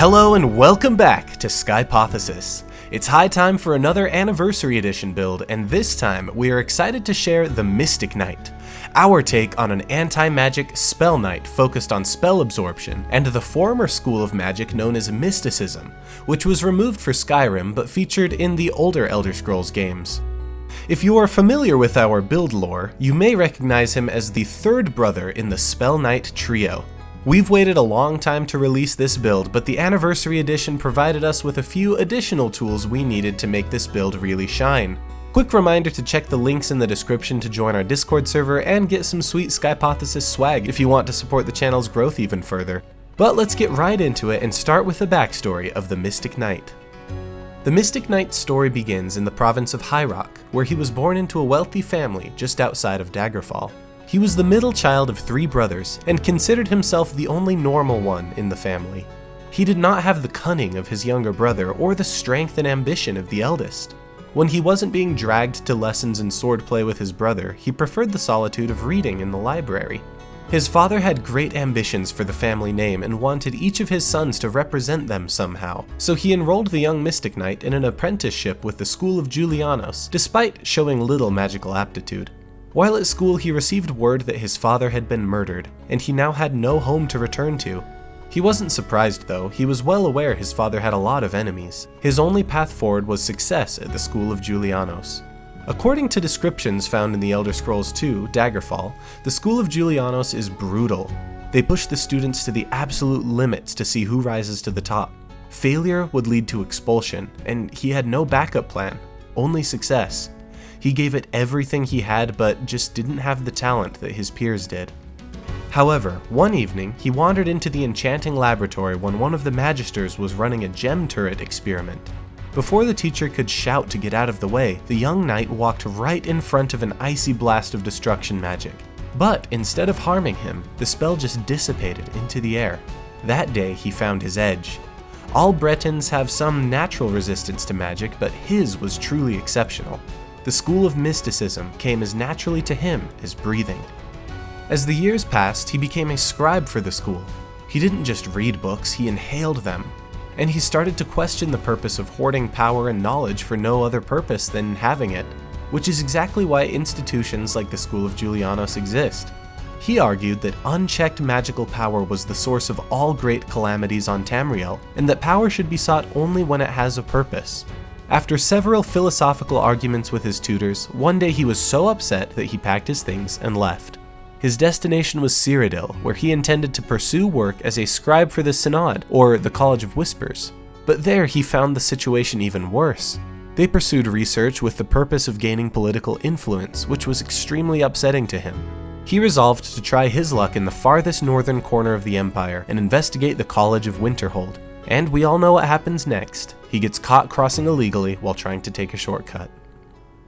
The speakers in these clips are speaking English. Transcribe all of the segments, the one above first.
Hello and welcome back to Skypothesis. It's high time for another Anniversary Edition build, and this time we are excited to share the Mystic Knight, our take on an anti-magic spell knight focused on spell absorption, and the former school of magic known as mysticism, which was removed for Skyrim but featured in the older Elder Scrolls games. If you are familiar with our build lore, you may recognize him as the third brother in the Spell Knight trio. We've waited a long time to release this build, but the Anniversary Edition provided us with a few additional tools we needed to make this build really shine. Quick reminder to check the links in the description to join our Discord server and get some sweet Skypothesis swag if you want to support the channel's growth even further. But let's get right into it and start with the backstory of the Mystic Knight. The Mystic Knight's story begins in the province of High Rock, where he was born into a wealthy family just outside of Daggerfall. He was the middle child of 3 brothers, and considered himself the only normal one in the family. He did not have the cunning of his younger brother or the strength and ambition of the eldest. When he wasn't being dragged to lessons in swordplay with his brother, he preferred the solitude of reading in the library. His father had great ambitions for the family name and wanted each of his sons to represent them somehow, so he enrolled the young Mystic Knight in an apprenticeship with the School of Julianos, despite showing little magical aptitude. While at school, he received word that his father had been murdered, and he now had no home to return to. He wasn't surprised though, he was well aware his father had a lot of enemies. His only path forward was success at the School of Julianos. According to descriptions found in the Elder Scrolls II, Daggerfall, the School of Julianos is brutal. They push the students to the absolute limits to see who rises to the top. Failure would lead to expulsion, and he had no backup plan, only success. He gave it everything he had, but just didn't have the talent that his peers did. However, one evening, he wandered into the enchanting laboratory when one of the magisters was running a gem turret experiment. Before the teacher could shout to get out of the way, the young knight walked right in front of an icy blast of destruction magic. But instead of harming him, the spell just dissipated into the air. That day, he found his edge. All Bretons have some natural resistance to magic, but his was truly exceptional. The School of Mysticism came as naturally to him as breathing. As the years passed, he became a scribe for the school. He didn't just read books, he inhaled them. And he started to question the purpose of hoarding power and knowledge for no other purpose than having it, which is exactly why institutions like the School of Julianos exist. He argued that unchecked magical power was the source of all great calamities on Tamriel, and that power should be sought only when it has a purpose. After several philosophical arguments with his tutors, one day he was so upset that he packed his things and left. His destination was Cyrodiil, where he intended to pursue work as a scribe for the Synod, or the College of Whispers. But there he found the situation even worse. They pursued research with the purpose of gaining political influence, which was extremely upsetting to him. He resolved to try his luck in the farthest northern corner of the Empire and investigate the College of Winterhold. And we all know what happens next. He gets caught crossing illegally while trying to take a shortcut.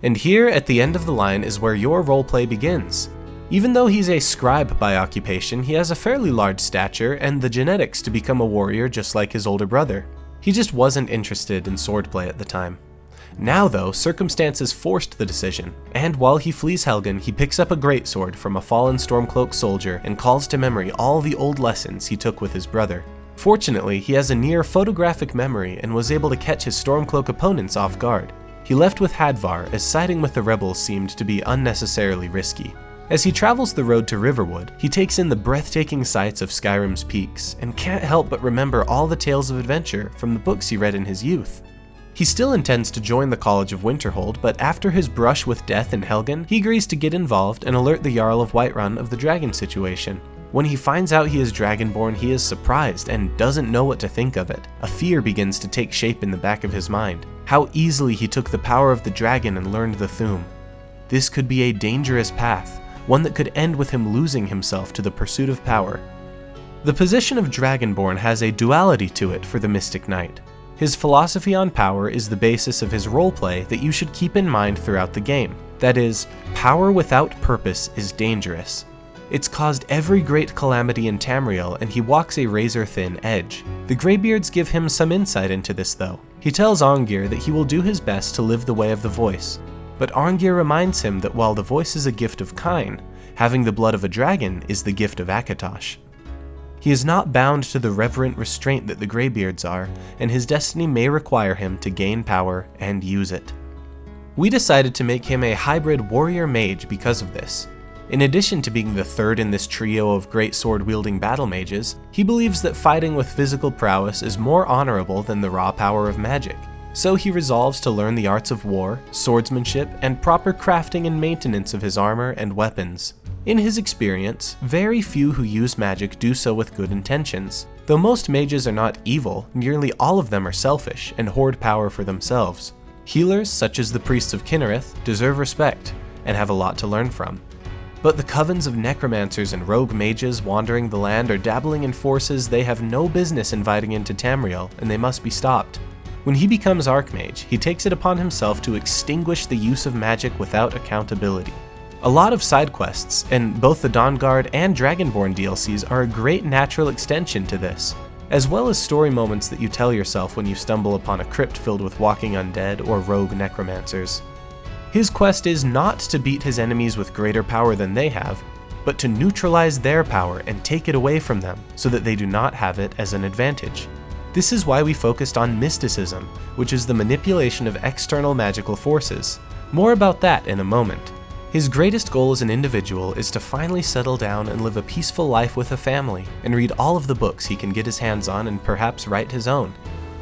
And here at the end of the line is where your roleplay begins. Even though he's a scribe by occupation, he has a fairly large stature and the genetics to become a warrior just like his older brother. He just wasn't interested in swordplay at the time. Now though, circumstances forced the decision, and while he flees Helgen, he picks up a greatsword from a fallen Stormcloak soldier and calls to memory all the old lessons he took with his brother. Fortunately, he has a near photographic memory and was able to catch his Stormcloak opponents off guard. He left with Hadvar, as siding with the rebels seemed to be unnecessarily risky. As he travels the road to Riverwood, he takes in the breathtaking sights of Skyrim's peaks, and can't help but remember all the tales of adventure from the books he read in his youth. He still intends to join the College of Winterhold, but after his brush with death in Helgen, he agrees to get involved and alert the Jarl of Whiterun of the dragon situation. When he finds out he is Dragonborn, he is surprised and doesn't know what to think of it. A fear begins to take shape in the back of his mind. How easily he took the power of the dragon and learned the Thu'um. This could be a dangerous path, one that could end with him losing himself to the pursuit of power. The position of Dragonborn has a duality to it for the Mystic Knight. His philosophy on power is the basis of his roleplay that you should keep in mind throughout the game. That is, power without purpose is dangerous. It's caused every great calamity in Tamriel, and he walks a razor-thin edge. The Greybeards give him some insight into this though. He tells Arngir that he will do his best to live the way of the voice. But Arngir reminds him that while the voice is a gift of Kine, having the blood of a dragon is the gift of Akatosh. He is not bound to the reverent restraint that the Greybeards are, and his destiny may require him to gain power and use it. We decided to make him a hybrid warrior mage because of this. In addition to being the third in this trio of great sword-wielding battle mages, he believes that fighting with physical prowess is more honorable than the raw power of magic. So he resolves to learn the arts of war, swordsmanship, and proper crafting and maintenance of his armor and weapons. In his experience, very few who use magic do so with good intentions. Though most mages are not evil, nearly all of them are selfish and hoard power for themselves. Healers, such as the priests of Kinnereth, deserve respect and have a lot to learn from. But the covens of necromancers and rogue mages wandering the land are dabbling in forces they have no business inviting into Tamriel, and they must be stopped. When he becomes Archmage, he takes it upon himself to extinguish the use of magic without accountability. A lot of side quests, and both the Dawnguard and Dragonborn DLCs are a great natural extension to this, as well as story moments that you tell yourself when you stumble upon a crypt filled with walking undead or rogue necromancers. His quest is not to beat his enemies with greater power than they have, but to neutralize their power and take it away from them so that they do not have it as an advantage. This is why we focused on mysticism, which is the manipulation of external magical forces. More about that in a moment. His greatest goal as an individual is to finally settle down and live a peaceful life with a family, and read all of the books he can get his hands on and perhaps write his own.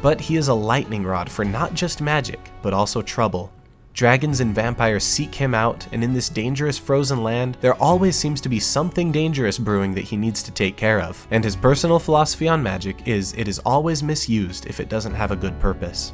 But he is a lightning rod for not just magic, but also trouble. Dragons and vampires seek him out, and in this dangerous frozen land, there always seems to be something dangerous brewing that he needs to take care of. And his personal philosophy on magic is it is always misused if it doesn't have a good purpose.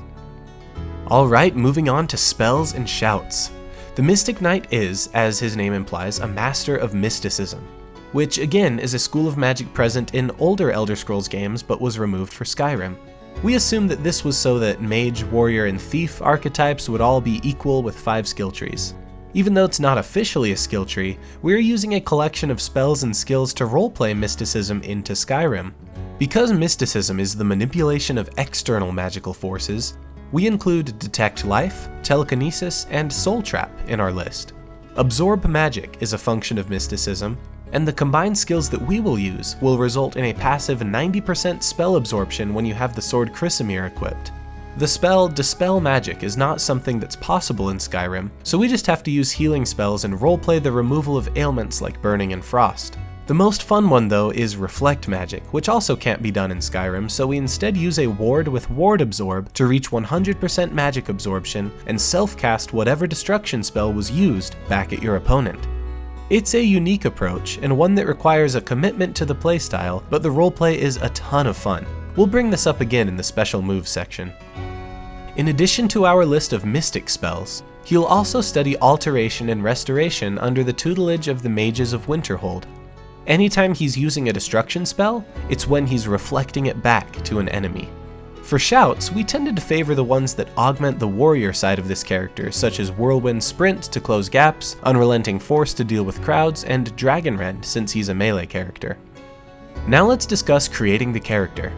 Alright, moving on to spells and shouts. The Mystic Knight is, as his name implies, a master of mysticism, which again is a school of magic present in older Elder Scrolls games but was removed for Skyrim. We assumed that this was so that mage, warrior, and thief archetypes would all be equal with 5 skill trees. Even though it's not officially a skill tree, we're using a collection of spells and skills to roleplay mysticism into Skyrim. Because mysticism is the manipulation of external magical forces, we include Detect Life, Telekinesis, and Soul Trap in our list. Absorb Magic is a function of mysticism, and the combined skills that we will use will result in a passive 90% spell absorption when you have the sword Chrysamere equipped. The spell Dispel Magic is not something that's possible in Skyrim, so we just have to use healing spells and roleplay the removal of ailments like burning and frost. The most fun one though is Reflect Magic, which also can't be done in Skyrim, so we instead use a ward with Ward Absorb to reach 100% magic absorption and self-cast whatever destruction spell was used back at your opponent. It's a unique approach, and one that requires a commitment to the playstyle, but the roleplay is a ton of fun. We'll bring this up again in the special moves section. In addition to our list of mystic spells, he'll also study Alteration and Restoration under the tutelage of the Mages of Winterhold. Anytime he's using a destruction spell, it's when he's reflecting it back to an enemy. For shouts, we tended to favor the ones that augment the warrior side of this character, such as Whirlwind Sprint to close gaps, Unrelenting Force to deal with crowds, and Dragon Rend since he's a melee character. Now let's discuss creating the character.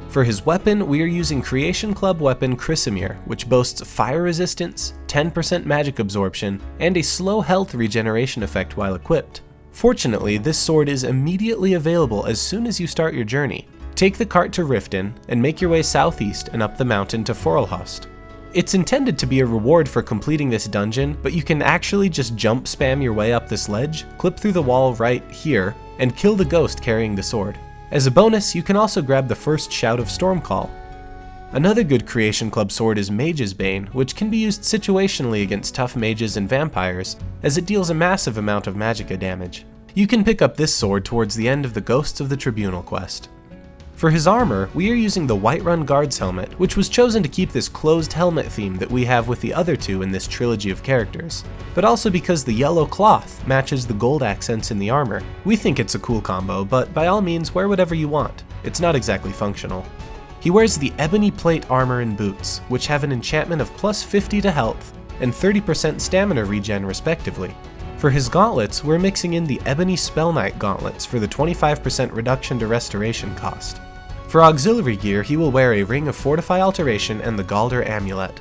For his weapon, we are using Creation Club weapon Chrysamere, which boasts fire resistance, 10% magic absorption, and a slow health regeneration effect while equipped. Fortunately, this sword is immediately available as soon as you start your journey. Take the cart to Riften, and make your way southeast and up the mountain to Forelhost. It's intended to be a reward for completing this dungeon, but you can actually just jump spam your way up this ledge, clip through the wall right here, and kill the ghost carrying the sword. As a bonus, you can also grab the first shout of Stormcall. Another good Creation Club sword is Mage's Bane, which can be used situationally against tough mages and vampires, as it deals a massive amount of magicka damage. You can pick up this sword towards the end of the Ghosts of the Tribunal quest. For his armor, we are using the Whiterun Guard's helmet, which was chosen to keep this closed helmet theme that we have with the other two in this trilogy of characters, but also because the yellow cloth matches the gold accents in the armor. We think it's a cool combo, but by all means wear whatever you want. It's not exactly functional. He wears the Ebony Plate armor and boots, which have an enchantment of plus 50 to health and 30% stamina regen respectively. For his gauntlets, we're mixing in the Ebony Spell Knight gauntlets for the 25% reduction to restoration cost. For auxiliary gear, he will wear a Ring of Fortify Alteration and the Galder Amulet.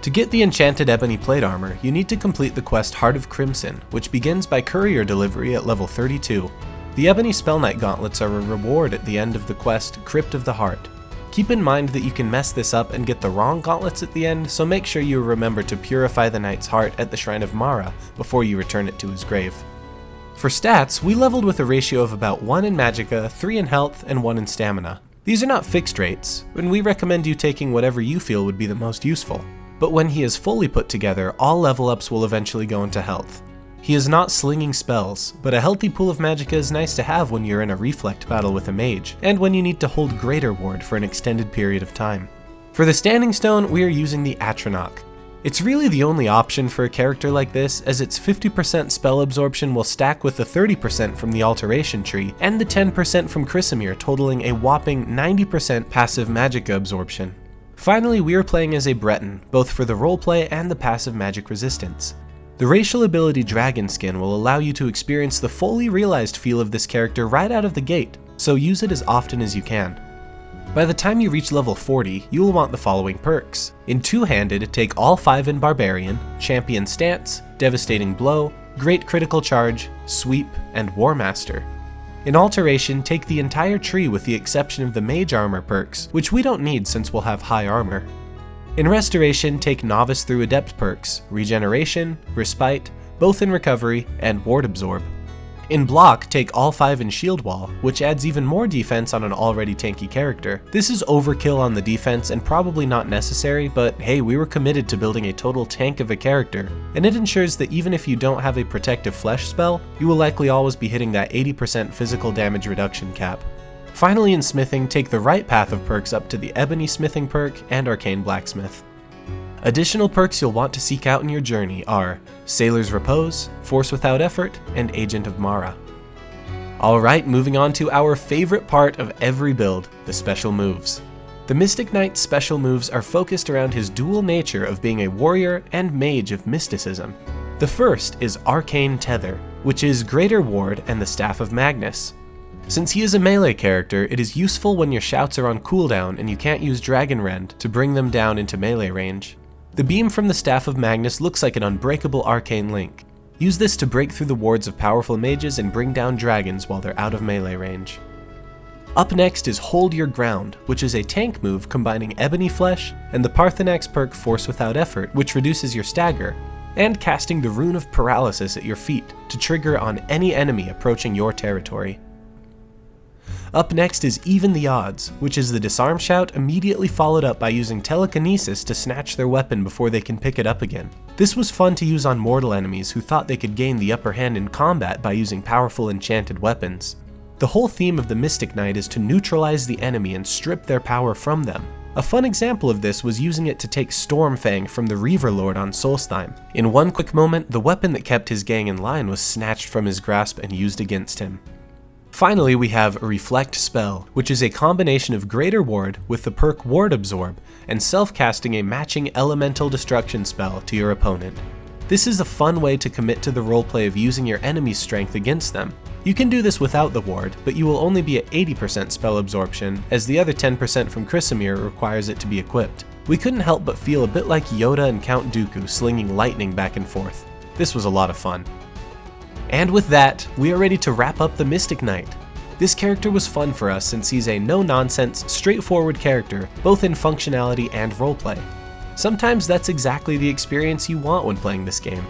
To get the enchanted Ebony Plate armor, you need to complete the quest Heart of Crimson, which begins by courier delivery at level 32. The Ebony Spell Knight gauntlets are a reward at the end of the quest Crypt of the Heart. Keep in mind that you can mess this up and get the wrong gauntlets at the end, so make sure you remember to purify the knight's heart at the Shrine of Mara before you return it to his grave. For stats, we leveled with a ratio of about 1 in Magicka, 3 in Health, and 1 in Stamina. These are not fixed rates, and we recommend you taking whatever you feel would be the most useful. But when he is fully put together, all level ups will eventually go into Health. He is not slinging spells, but a healthy pool of Magicka is nice to have when you're in a reflect battle with a mage, and when you need to hold Greater Ward for an extended period of time. For the Standing Stone, we are using the Atronach. It's really the only option for a character like this, as its 50% spell absorption will stack with the 30% from the Alteration Tree, and the 10% from Chrysamere, totaling a whopping 90% passive Magicka absorption. Finally, we are playing as a Breton, both for the roleplay and the passive magic resistance. The racial ability Dragon Skin will allow you to experience the fully realized feel of this character right out of the gate, so use it as often as you can. By the time you reach level 40, you will want the following perks. In Two-Handed, take all 5 in Barbarian, Champion Stance, Devastating Blow, Great Critical Charge, Sweep, and War Master. In Alteration, take the entire tree with the exception of the Mage Armor perks, which we don't need since we'll have high armor. In Restoration, take Novice through Adept perks, Regeneration, Respite, both in Recovery, and Ward Absorb. In Block, take all 5 in Shield Wall, which adds even more defense on an already tanky character. This is overkill on the defense and probably not necessary, but hey, we were committed to building a total tank of a character, and it ensures that even if you don't have a Protective Flesh spell, you will likely always be hitting that 80% physical damage reduction cap. Finally, in Smithing, take the right path of perks up to the Ebony Smithing perk and Arcane Blacksmith. Additional perks you'll want to seek out in your journey are Sailor's Repose, Force Without Effort, and Agent of Mara. Alright, moving on to our favorite part of every build, the special moves. The Mystic Knight's special moves are focused around his dual nature of being a warrior and mage of mysticism. The first is Arcane Tether, which is Greater Ward and the Staff of Magnus. Since he is a melee character, it is useful when your shouts are on cooldown and you can't use Dragon Rend to bring them down into melee range. The beam from the Staff of Magnus looks like an unbreakable arcane link. Use this to break through the wards of powerful mages and bring down dragons while they're out of melee range. Up next is Hold Your Ground, which is a tank move combining Ebony Flesh and the Parthenax perk Force Without Effort, which reduces your stagger, and casting the Rune of Paralysis at your feet to trigger on any enemy approaching your territory. Up next is Even the Odds, which is the disarm shout immediately followed up by using telekinesis to snatch their weapon before they can pick it up again. This was fun to use on mortal enemies who thought they could gain the upper hand in combat by using powerful enchanted weapons. The whole theme of the Mystic Knight is to neutralize the enemy and strip their power from them. A fun example of this was using it to take Stormfang from the Reaver Lord on Solstheim. In one quick moment, the weapon that kept his gang in line was snatched from his grasp and used against him. Finally, we have Reflect Spell, which is a combination of Greater Ward with the perk Ward Absorb, and self-casting a matching Elemental Destruction spell to your opponent. This is a fun way to commit to the roleplay of using your enemy's strength against them. You can do this without the ward, but you will only be at 80% spell absorption, as the other 10% from Chrysamere requires it to be equipped. We couldn't help but feel a bit like Yoda and Count Dooku slinging lightning back and forth. This was a lot of fun. And with that, we are ready to wrap up the Mystic Knight. This character was fun for us since he's a no-nonsense, straightforward character, both in functionality and roleplay. Sometimes that's exactly the experience you want when playing this game.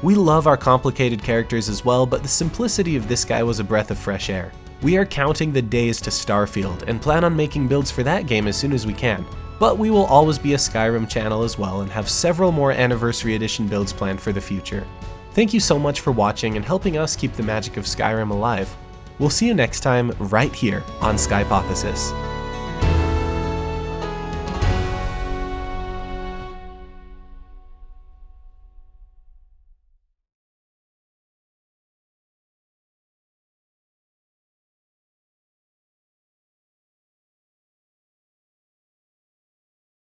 We love our complicated characters as well, but the simplicity of this guy was a breath of fresh air. We are counting the days to Starfield and plan on making builds for that game as soon as we can. But we will always be a Skyrim channel as well and have several more Anniversary Edition builds planned for the future. Thank you so much for watching and helping us keep the magic of Skyrim alive. We'll see you next time right here on Skypothesis.